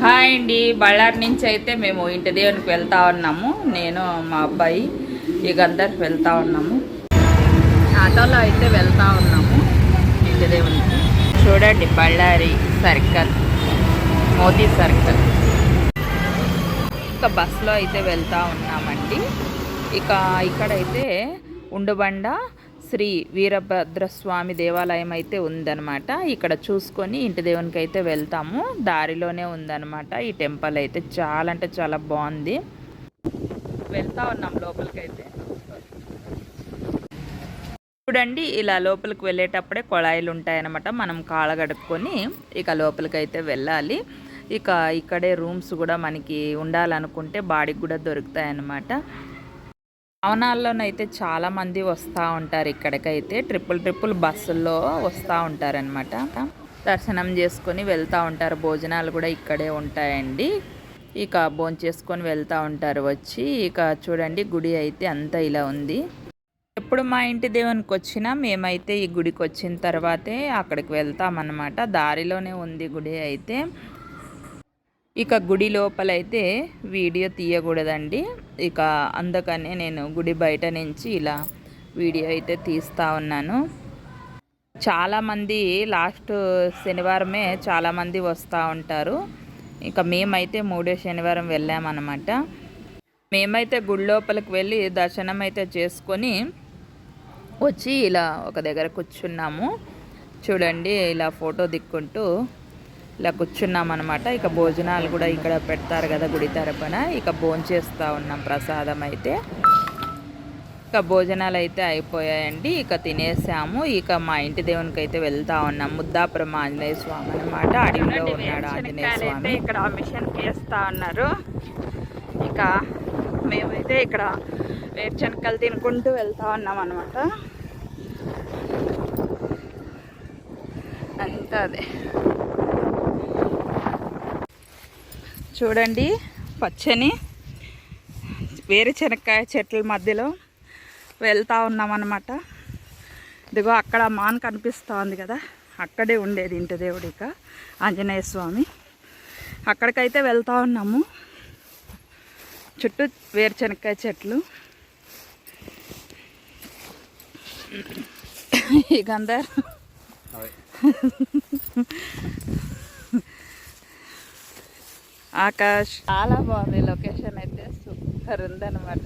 Hi అండి. బళ్ళారి నుంచి అయితే మేము ఇంటి దేవునికి వెళ్తా ఉన్నాము. నేను మా అబ్బాయి ఇక అందరు వెళ్తా ఉన్నాము. ఆటోలో అయితే వెళ్తా ఉన్నాము ఇంటి దేవునికి. చూడండి బళ్ళారి సర్కిల్, మోదీ సర్కిల్. ఇక బస్సులో అయితే వెళ్తా ఉన్నామండి. ఇక ఇక్కడైతే ఉండుబండ శ్రీ వీరభద్రస్వామి దేవాలయం అయితే ఉందన్నమాట. ఇక్కడ చూసుకొని ఇంటి దేవునికి అయితే వెళ్తాము. దారిలోనే ఉందన్నమాట ఈ టెంపుల్ అయితే. చాలా అంటే చాలా బాగుంది. వెళ్తా ఉన్నాం లోపలికైతే. చూడండి ఇలా లోపలికి వెళ్ళేటప్పుడే కొళాయిలు ఉంటాయన్నమాట. మనం కాళ్ళగడుక్కొని ఇక లోపలికైతే వెళ్ళాలి. ఇక ఇక్కడే రూమ్స్ కూడా మనకి ఉండాలనుకుంటే బాడీకి కూడా దొరుకుతాయన్నమాట. భవనాల్లోనైతే చాలామంది వస్తూ ఉంటారు. ఇక్కడికైతే ట్రిపుల్ బస్సుల్లో వస్తూ ఉంటారనమాట. దర్శనం చేసుకొని వెళ్తూ ఉంటారు. భోజనాలు కూడా ఇక్కడే ఉంటాయండి. ఇక భోజనం చేసుకొని వెళ్తూ ఉంటారు వచ్చి. ఇక చూడండి గుడి అయితే అంతా ఇలా ఉంది. ఎప్పుడు మా ఇంటి దేవునికి వచ్చినా మేమైతే ఈ గుడికి వచ్చిన తర్వాతే అక్కడికి వెళ్తామన్నమాట. దారిలోనే ఉంది గుడి అయితే. ఇక గుడి లోపలైతే వీడియో తీయకూడదండి. ఇక అందుకనే నేను గుడి బయట నుంచి ఇలా వీడియో అయితే తీస్తూ ఉన్నాను. చాలామంది లాస్ట్ శనివారమే చాలామంది వస్తూ ఉంటారు. ఇక మేమైతే 3వ శనివారం వెళ్ళామన్నమాట. మేమైతే గుడి లోపలికి వెళ్ళి దర్శనం అయితే చేసుకొని వచ్చి ఇలా ఒక దగ్గర కూర్చున్నాము. చూడండి ఇలా ఫోటో దిక్కుంటూ ఇలా కూర్చున్నాం అనమాట. ఇక భోజనాలు కూడా ఇక్కడ పెడతారు కదా గుడి తరపున. ఇక భోంచేస్తూ ఉన్నాం ప్రసాదం అయితే. ఇక భోజనాలు అయితే అయిపోయాయండి. ఇక తినేసాము. ఇక మా ఇంటి దేవునికి అయితే వెళ్తా ఉన్నాం. ముద్దాపురం ఆంజనేయ స్వామి అనమాట. అడవిలో ఉన్నాడు ఆంజనేయ స్వామి. ఇక్కడ మిషన్ వేస్తూ ఉన్నారు. ఇక మేమైతే ఇక్కడ వేరుశనగలు తినుకుంటూ వెళ్తా ఉన్నాం అనమాట. అంతా అదే చూడండి పచ్చని వేరుశనక్కాయ చెట్ల మధ్యలో వెళ్తూ ఉన్నామన్నమాట. ఇదిగో అక్కడ మాన్ కనిపిస్తూ ఉంది కదా, అక్కడే ఉండేది ఇంటి దేవుడు ఇక ఆంజనేయ స్వామి. అక్కడికైతే వెళ్తూ ఉన్నాము. చుట్టూ వేరుశనక్కాయ చెట్లు. ఇక అందరు ఆకాష్ చాలా బాగుంది. లొకేషన్ అయితే సూపర్ ఉందన్నమాట.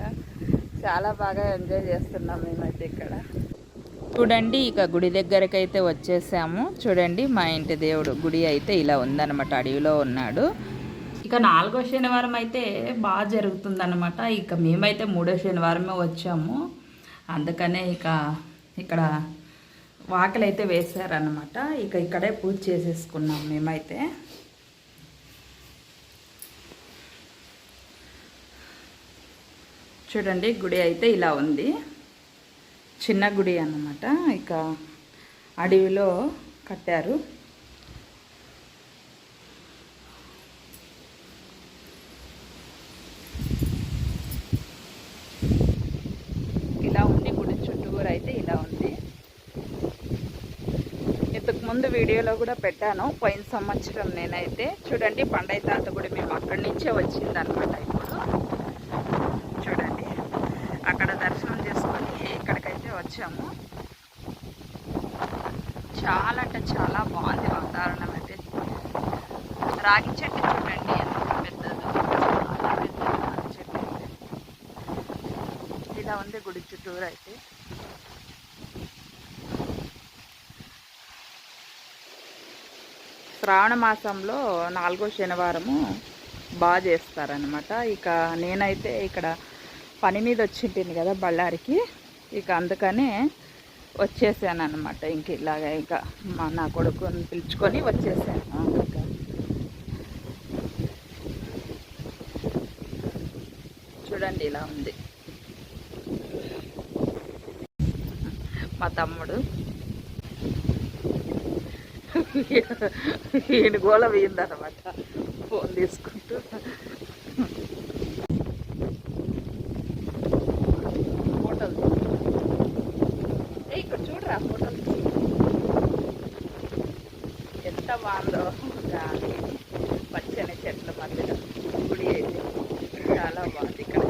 చాలా బాగా ఎంజాయ్ చేస్తున్నాం మేమైతే ఇక్కడ. చూడండి ఇక గుడి దగ్గరికి అయితే వచ్చేసాము. చూడండి మా ఇంటి దేవుడు గుడి అయితే ఇలా ఉందన్నమాట. అడవిలో ఉన్నాడు. ఇక 4వ శనివారం అయితే బాగా జరుగుతుందన్నమాట. ఇక మేమైతే 3వ శనివారమే వచ్చాము. అందుకనే ఇక ఇక్కడ వాకిలు అయితే వేశారన్నమాట. ఇక ఇక్కడే పూజ చేసేసుకున్నాం మేమైతే. చూడండి గుడి అయితే ఇలా ఉంది. చిన్న గుడి అన్నమాట. ఇక అడవిలో కట్టారు. ఇలా ఉంది గుడి చుట్టూరు అయితే ఇలా ఉంది. ఇంతకుముందు వీడియోలో కూడా పెట్టాను పోయిన సంవత్సరం నేనైతే. చూడండి పండై తాత గుడి మేము అక్కడి నుంచే వచ్చిందనమాట. ఇప్పుడు చూడండి అక్కడ దర్శనం చేసుకొని ఇక్కడికైతే వచ్చాము. చాలా అంటే చాలా బాగుంది వాతావరణం అయితే. రాగి చెట్టు చూడండి ఎంత పెద్దదో, చాలా పెద్ద చెట్టు అయితే. ఇలా ఉంది గుడి చుట్టూరు అయితే. శ్రావణ మాసంలో 4వ శనివారము బాగా చేస్తారనమాట. ఇక నేనైతే ఇక్కడ పని మీద వచ్చింటుంది కదా బళ్ళారికి. ఇక అందుకనే వచ్చేసాను అనమాట. ఇంక ఇలాగా ఇక నా కొడుకుని పిలుచుకొని వచ్చేసాను. ఇక చూడండి ఇలా ఉంది. మా తమ్ముడు ఈయన గోల వేయిందనమాట ఫోన్ తీసుకుంటూ. ఫోటోలు ఇక్కడ చూడరా, ఫోటోలు ఎంత బాగుందో గాలి. పచ్చని చెట్ల మధ్యలో గుడి అయితే చాలా బాగుంది ఇక్కడ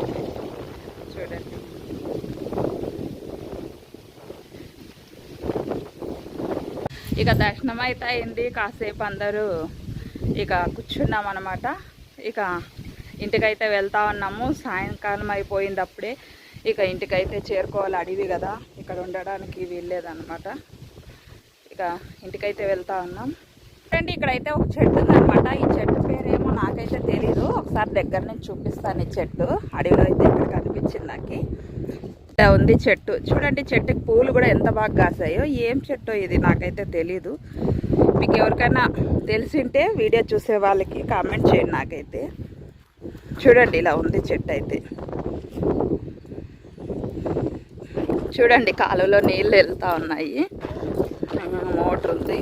చూడండి. ఇక దర్శనం అయితే అయింది. కాసేపు అందరూ ఇక కూర్చున్నాం అన్నమాట. ఇక ఇంటికైతే వెళ్తా ఉన్నాము. సాయంకాలం అయిపోయింది అప్పుడే. ఇక ఇంటికైతే చేరుకోవాలి, అడవి కదా, ఇక్కడ ఉండడానికి వీల్లేదన్నమాట. ఇక ఇంటికైతే వెళ్తా ఉన్నాం. చూడండి ఇక్కడైతే ఒక చెట్టు ఉందన్నమాట. ఈ చెట్టు పేరేమో నాకైతే తెలీదు. ఒకసారి దగ్గర నుంచి చూపిస్తాను. ఈ చెట్టు అడవిలో అయితే ఇక్కడ కనిపించింది నాకు. ఇలా ఉంది చెట్టు. చూడండి చెట్టుకి పూలు కూడా ఎంత బాగా కాసాయో. ఏం చెట్టు ఇది నాకైతే తెలీదు. మీకు ఎవరికైనా తెలిసింటే వీడియో చూసే వాళ్ళకి కామెంట్ చేయండి. నాకైతే చూడండి ఇలా ఉంది చెట్టు అయితే. చూడండి కాలువలో నీళ్ళు వెళ్తూ ఉన్నాయి. మోటార్ ఉంది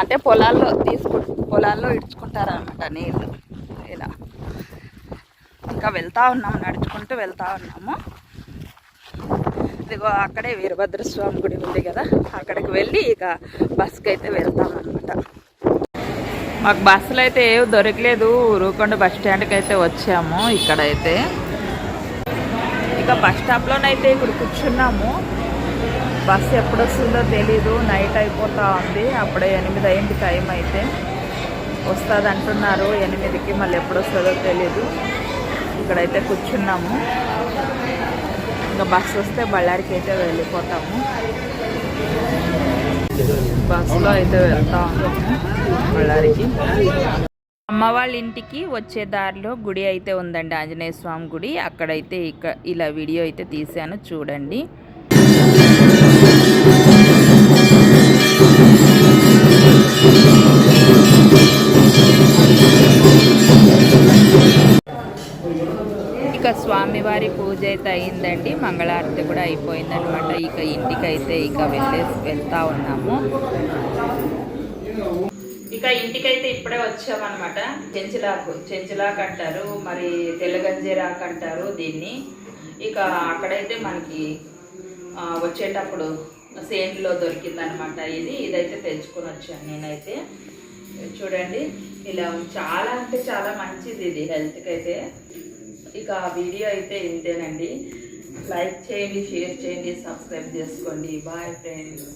అంటే పొలాల్లో ఇడ్చుకుంటారనమాట నీళ్ళు. ఇలా ఇంకా వెళ్తూ ఉన్నాము, నడుచుకుంటూ వెళ్తూ ఉన్నాము. ఇదిగో అక్కడే వీరభద్రస్వామి గుడి ఉంది కదా, అక్కడికి వెళ్ళి ఇక బస్కి అయితే వెళ్తామన్నమాట. మాకు బస్సులు అయితే ఏవి దొరకలేదు. ఊరుకొండ బస్ స్టాండ్కి అయితే వచ్చాము. ఇక్కడైతే ఇక బస్ స్టాప్లోనైతే ఇప్పుడు కూర్చున్నాము. బస్సు ఎప్పుడు వస్తుందో తెలీదు. నైట్ అయిపోతూ ఉంది. అప్పుడే 8 అయింది టైం. అయితే వస్తుంది అంటున్నారు 8కి. మళ్ళీ ఎప్పుడు వస్తుందో తెలీదు. ఇక్కడైతే కూర్చున్నాము. ఇంకా బస్సు వస్తే బళ్ళారికి అయితే వెళ్ళిపోతాము. బస్సులో అయితే వెళ్తా ఉన్నాము బళ్ళారికి. అమ్మ వాళ్ళ ఇంటికి వచ్చే దారిలో గుడి అయితే ఉందండి, ఆంజనేయ స్వామి గుడి. అక్కడైతే ఇలా వీడియో అయితే తీశాను చూడండి. ఇక స్వామివారి పూజ అయితే అయిందండి. మంగళారతి కూడా అయిపోయిందనమాట. ఇక ఇంటికైతే వెళ్తా ఉన్నాము. ఇక ఇంటికైతే ఇప్పుడే వచ్చామన్నమాట. చెంచులాకు అంటారు, మరి తెల్లగంజీరాకు అంటారు దీన్ని. ఇక అక్కడైతే మనకి వచ్చేటప్పుడు సేంట్లో దొరికిందనమాట. ఇదైతే తెచ్చుకొని వచ్చాను నేనైతే. చూడండి ఇలా చాలా అంటే చాలా మంచిది ఇది హెల్త్కి అయితే. ఇక వీడియో అయితే ఇంతేనండి. లైక్ చేయండి, షేర్ చేయండి, సబ్స్క్రైబ్ చేసుకోండి. Bye friends.